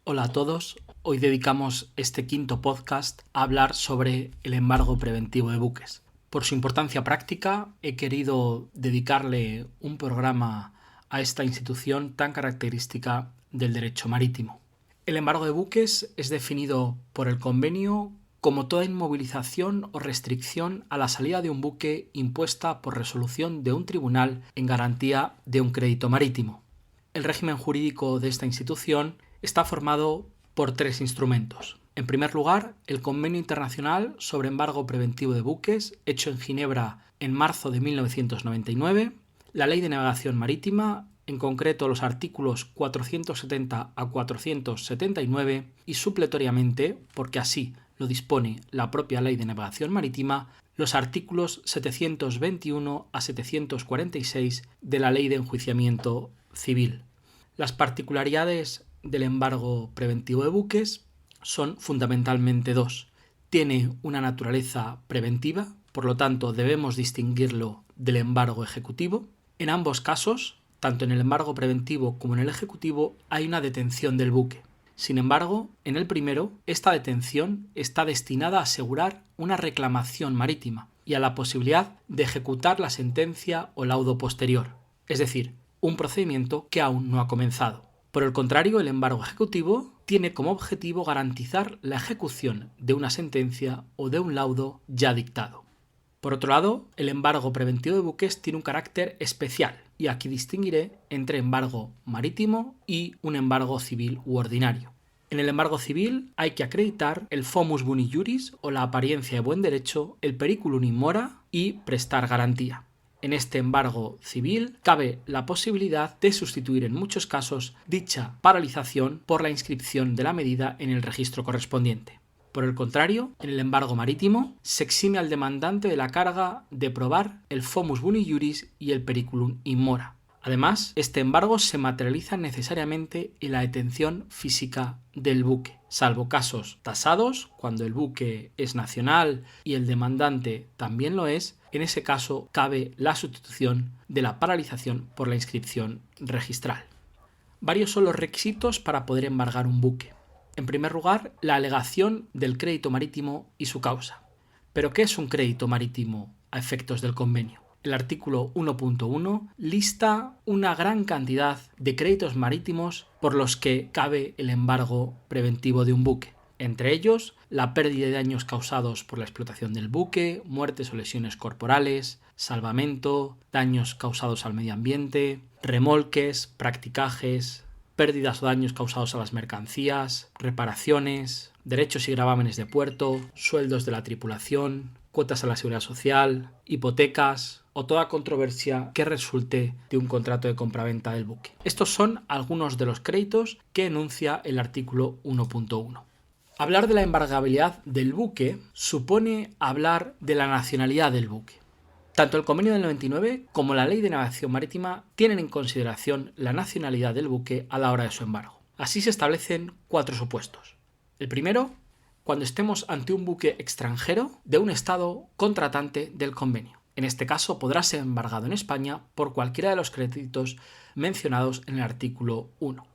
Hola a todos, hoy dedicamos este quinto podcast a hablar sobre el embargo preventivo de buques. Por su importancia práctica, he querido dedicarle un programa a esta institución tan característica del derecho marítimo. El embargo de buques es definido por el convenio como toda inmovilización o restricción a la salida de un buque impuesta por resolución de un tribunal en garantía de un crédito marítimo. El régimen jurídico de esta institución está formado por tres instrumentos. En primer lugar, el Convenio Internacional sobre Embargo Preventivo de Buques, hecho en Ginebra en marzo de 1999, la Ley de Navegación Marítima, en concreto los artículos 470 a 479, y supletoriamente, porque así lo dispone la propia Ley de Navegación Marítima, los artículos 721 a 746 de la Ley de Enjuiciamiento Civil. Las particularidades del embargo preventivo de buques son fundamentalmente dos. Tiene una naturaleza preventiva, por lo tanto debemos distinguirlo del embargo ejecutivo. En ambos casos, tanto en el embargo preventivo como en el ejecutivo, hay una detención del buque. Sin embargo, en el primero, esta detención está destinada a asegurar una reclamación marítima y a la posibilidad de ejecutar la sentencia o laudo posterior, es decir, un procedimiento que aún no ha comenzado. Por el contrario, el embargo ejecutivo tiene como objetivo garantizar la ejecución de una sentencia o de un laudo ya dictado. Por otro lado, el embargo preventivo de buques tiene un carácter especial, y aquí distinguiré entre embargo marítimo y un embargo civil u ordinario. En el embargo civil hay que acreditar el fomus boni juris o la apariencia de buen derecho, el periculum in mora y prestar garantía. En este embargo civil cabe la posibilidad de sustituir en muchos casos dicha paralización por la inscripción de la medida en el registro correspondiente. Por el contrario, en el embargo marítimo se exime al demandante de la carga de probar el fomus boni juris y el periculum in mora. Además, este embargo se materializa necesariamente en la detención física del buque, salvo casos tasados, cuando el buque es nacional y el demandante también lo es. En ese caso cabe la sustitución de la paralización por la inscripción registral. Varios son los requisitos para poder embargar un buque. En primer lugar, la alegación del crédito marítimo y su causa. ¿Pero qué es un crédito marítimo a efectos del convenio? El artículo 1.1 lista una gran cantidad de créditos marítimos por los que cabe el embargo preventivo de un buque. Entre ellos, la pérdida de daños causados por la explotación del buque, muertes o lesiones corporales, salvamento, daños causados al medio ambiente, remolques, practicajes, pérdidas o daños causados a las mercancías, reparaciones, derechos y gravámenes de puerto, sueldos de la tripulación, cuotas a la seguridad social, hipotecas o toda controversia que resulte de un contrato de compraventa del buque. Estos son algunos de los créditos que enuncia el artículo 1.1. Hablar de la embargabilidad del buque supone hablar de la nacionalidad del buque. Tanto el convenio del 99 como la Ley de Navegación Marítima tienen en consideración la nacionalidad del buque a la hora de su embargo. Así se establecen 4 supuestos. El primero, cuando estemos ante un buque extranjero de un estado contratante del convenio. En este caso podrá ser embargado en España por cualquiera de los créditos mencionados en el artículo 1.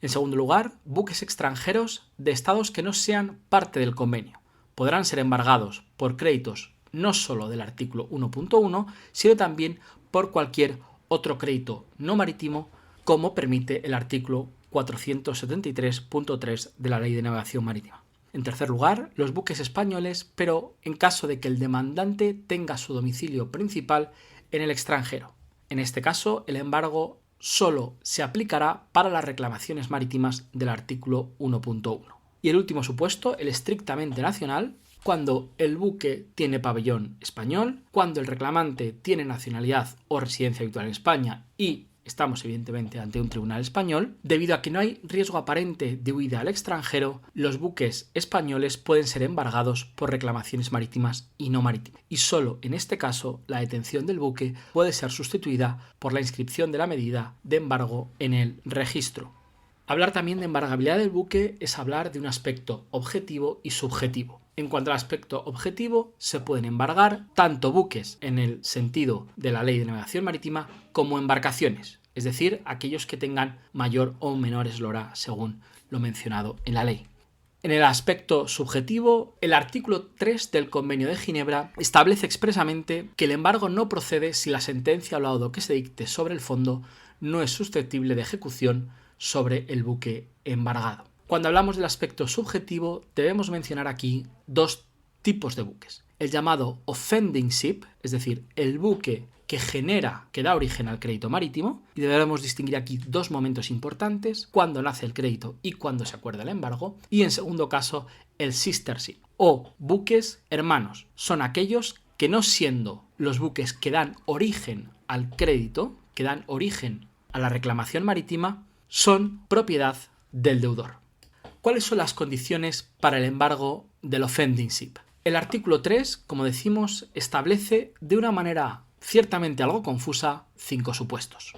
En segundo lugar, buques extranjeros de estados que no sean parte del convenio. Podrán ser embargados por créditos no solo del artículo 1.1, sino también por cualquier otro crédito no marítimo, como permite el artículo 473.3 de la Ley de Navegación Marítima. En tercer lugar, los buques españoles, pero en caso de que el demandante tenga su domicilio principal en el extranjero. En este caso, el embargo solo se aplicará para las reclamaciones marítimas del artículo 1.1. Y el último supuesto, el estrictamente nacional, cuando el buque tiene pabellón español, cuando el reclamante tiene nacionalidad o residencia habitual en España y estamos evidentemente ante un tribunal español, debido a que no hay riesgo aparente de huida al extranjero, los buques españoles pueden ser embargados por reclamaciones marítimas y no marítimas. Y solo en este caso la detención del buque puede ser sustituida por la inscripción de la medida de embargo en el registro. Hablar también de embargabilidad del buque es hablar de un aspecto objetivo y subjetivo. En cuanto al aspecto objetivo, se pueden embargar tanto buques en el sentido de la Ley de Navegación Marítima como embarcaciones, es decir, aquellos que tengan mayor o menor eslora según lo mencionado en la ley. En el aspecto subjetivo, el artículo 3 del Convenio de Ginebra establece expresamente que el embargo no procede si la sentencia o laudo que se dicte sobre el fondo no es susceptible de ejecución sobre el buque embargado. Cuando hablamos del aspecto subjetivo, debemos mencionar aquí dos tipos de buques. El llamado offending ship, es decir, el buque que da origen al crédito marítimo, y debemos distinguir aquí dos momentos importantes: cuando nace el crédito y cuando se acuerda el embargo. Y en segundo caso, el sister ship o buques hermanos. Son aquellos que, no siendo los buques que dan origen al crédito, que dan origen a la reclamación marítima, son propiedad del deudor. ¿Cuáles son las condiciones para el embargo del offending ship? El artículo 3, como decimos, establece de una manera ciertamente algo confusa 5 supuestos.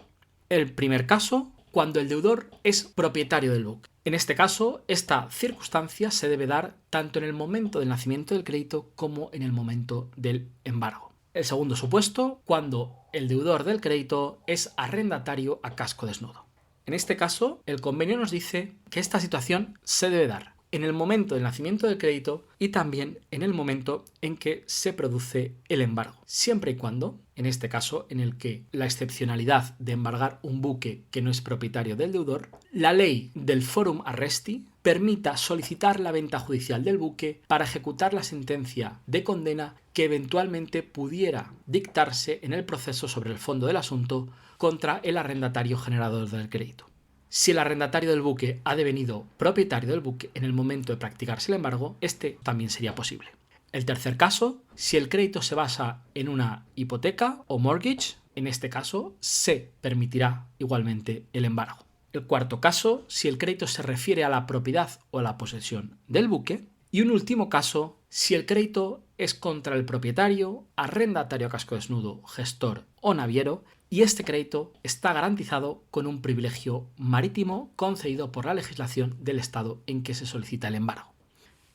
El primer caso, cuando el deudor es propietario del buque. En este caso, esta circunstancia se debe dar tanto en el momento del nacimiento del crédito como en el momento del embargo. El segundo supuesto, cuando el deudor del crédito es arrendatario a casco desnudo. En este caso, el convenio nos dice que esta situación se debe dar en el momento del nacimiento del crédito y también en el momento en que se produce el embargo, siempre y cuando, en este caso en el que la excepcionalidad de embargar un buque que no es propietario del deudor, la ley del forum arresti permita solicitar la venta judicial del buque para ejecutar la sentencia de condena que eventualmente pudiera dictarse en el proceso sobre el fondo del asunto contra el arrendatario generador del crédito. Si el arrendatario del buque ha devenido propietario del buque en el momento de practicarse el embargo, este también sería posible. El tercer caso, si el crédito se basa en una hipoteca o mortgage, en este caso se permitirá igualmente el embargo. El cuarto caso, si el crédito se refiere a la propiedad o a la posesión del buque. Y un último caso, si el crédito es contra el propietario, arrendatario a casco desnudo, gestor o naviero, y este crédito está garantizado con un privilegio marítimo concedido por la legislación del estado en que se solicita el embargo.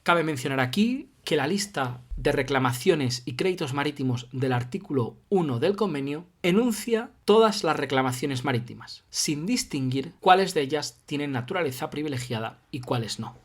Cabe mencionar aquí que la lista de reclamaciones y créditos marítimos del artículo 1 del convenio enuncia todas las reclamaciones marítimas, sin distinguir cuáles de ellas tienen naturaleza privilegiada y cuáles no.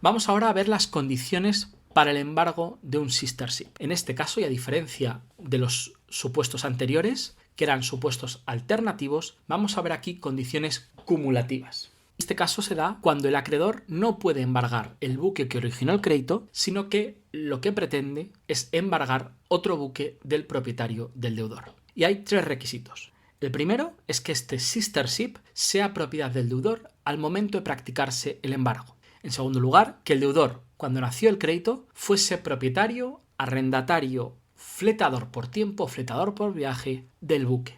Vamos ahora a ver las condiciones para el embargo de un sister ship. En este caso, y a diferencia de los supuestos anteriores, que eran supuestos alternativos, vamos a ver aquí condiciones cumulativas. Este caso se da cuando el acreedor no puede embargar el buque que originó el crédito, sino que lo que pretende es embargar otro buque del propietario del deudor. Y hay 3 requisitos. El primero es que este sister ship sea propiedad del deudor al momento de practicarse el embargo. En segundo lugar, que el deudor, cuando nació el crédito, fuese propietario, arrendatario, fletador por tiempo, fletador por viaje del buque.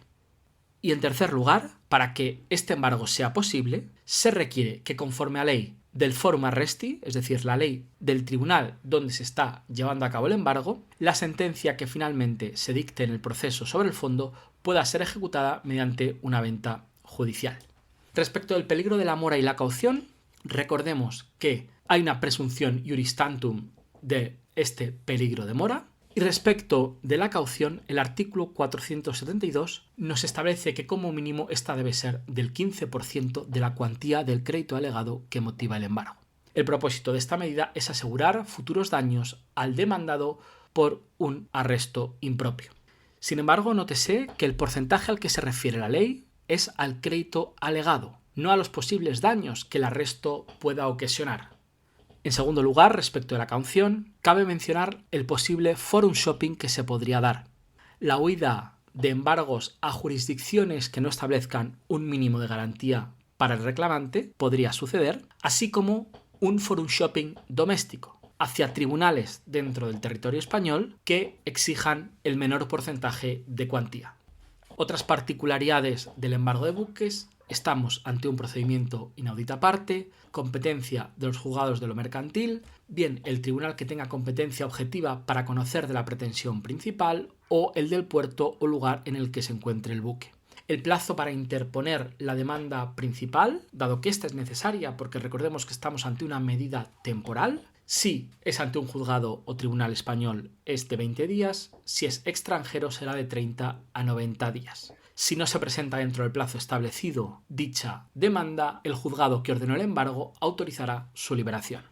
Y en tercer lugar, para que este embargo sea posible, se requiere que, conforme a ley del forum arresti, es decir, la ley del tribunal donde se está llevando a cabo el embargo, la sentencia que finalmente se dicte en el proceso sobre el fondo pueda ser ejecutada mediante una venta judicial. Respecto del peligro de la mora y la caución, recordemos que hay una presunción iuris tantum de este peligro de mora. Y respecto de la caución, el artículo 472 nos establece que como mínimo esta debe ser del 15% de la cuantía del crédito alegado que motiva el embargo. El propósito de esta medida es asegurar futuros daños al demandado por un arresto impropio. Sin embargo, nótese que el porcentaje al que se refiere la ley es al crédito alegado, no a los posibles daños que el arresto pueda ocasionar. En segundo lugar, respecto de la caución, cabe mencionar el posible forum shopping que se podría dar. La huida de embargos a jurisdicciones que no establezcan un mínimo de garantía para el reclamante podría suceder, así como un forum shopping doméstico hacia tribunales dentro del territorio español que exijan el menor porcentaje de cuantía. Otras particularidades del embargo de buques: estamos ante un procedimiento inaudita aparte, competencia de los juzgados de lo mercantil, bien el tribunal que tenga competencia objetiva para conocer de la pretensión principal o el del puerto o lugar en el que se encuentre el buque. El plazo para interponer la demanda principal, dado que esta es necesaria porque recordemos que estamos ante una medida temporal, si es ante un juzgado o tribunal español es de 20 días, si es extranjero será de 30 a 90 días. Si no se presenta dentro del plazo establecido dicha demanda, el juzgado que ordenó el embargo autorizará su liberación.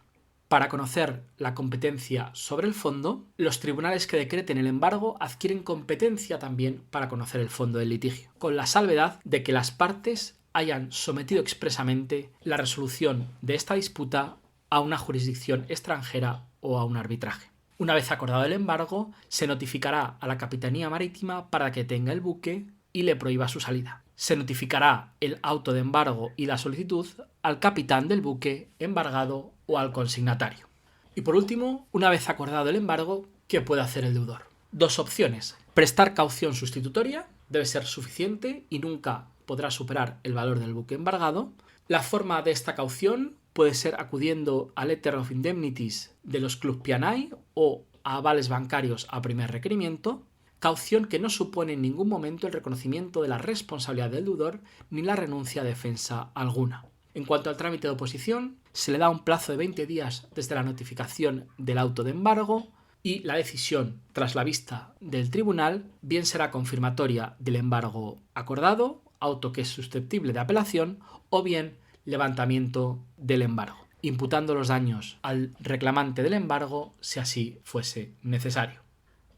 Para conocer la competencia sobre el fondo, los tribunales que decreten el embargo adquieren competencia también para conocer el fondo del litigio, con la salvedad de que las partes hayan sometido expresamente la resolución de esta disputa a una jurisdicción extranjera o a un arbitraje. Una vez acordado el embargo, se notificará a la Capitanía Marítima para que detenga el buque y le prohíba su salida. Se notificará el auto de embargo y la solicitud al capitán del buque embargado o al consignatario. Y por último, una vez acordado el embargo, ¿qué puede hacer el deudor? Dos opciones. Prestar caución sustitutoria, debe ser suficiente y nunca podrá superar el valor del buque embargado. La forma de esta caución puede ser acudiendo al Letter of Indemnities de los Club P&I o a avales bancarios a primer requerimiento. Caución que no supone en ningún momento el reconocimiento de la responsabilidad del deudor ni la renuncia a defensa alguna. En cuanto al trámite de oposición, se le da un plazo de 20 días desde la notificación del auto de embargo y la decisión tras la vista del tribunal bien será confirmatoria del embargo acordado, auto que es susceptible de apelación, o bien levantamiento del embargo, imputando los daños al reclamante del embargo si así fuese necesario.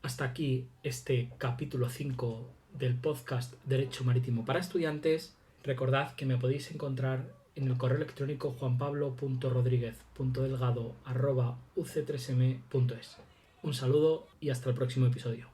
Hasta aquí este capítulo 5 del podcast Derecho Marítimo para Estudiantes. Recordad que me podéis encontrar en el correo electrónico juanpablo.rodriguez.delgado@uc3m.es. Un saludo y hasta el próximo episodio.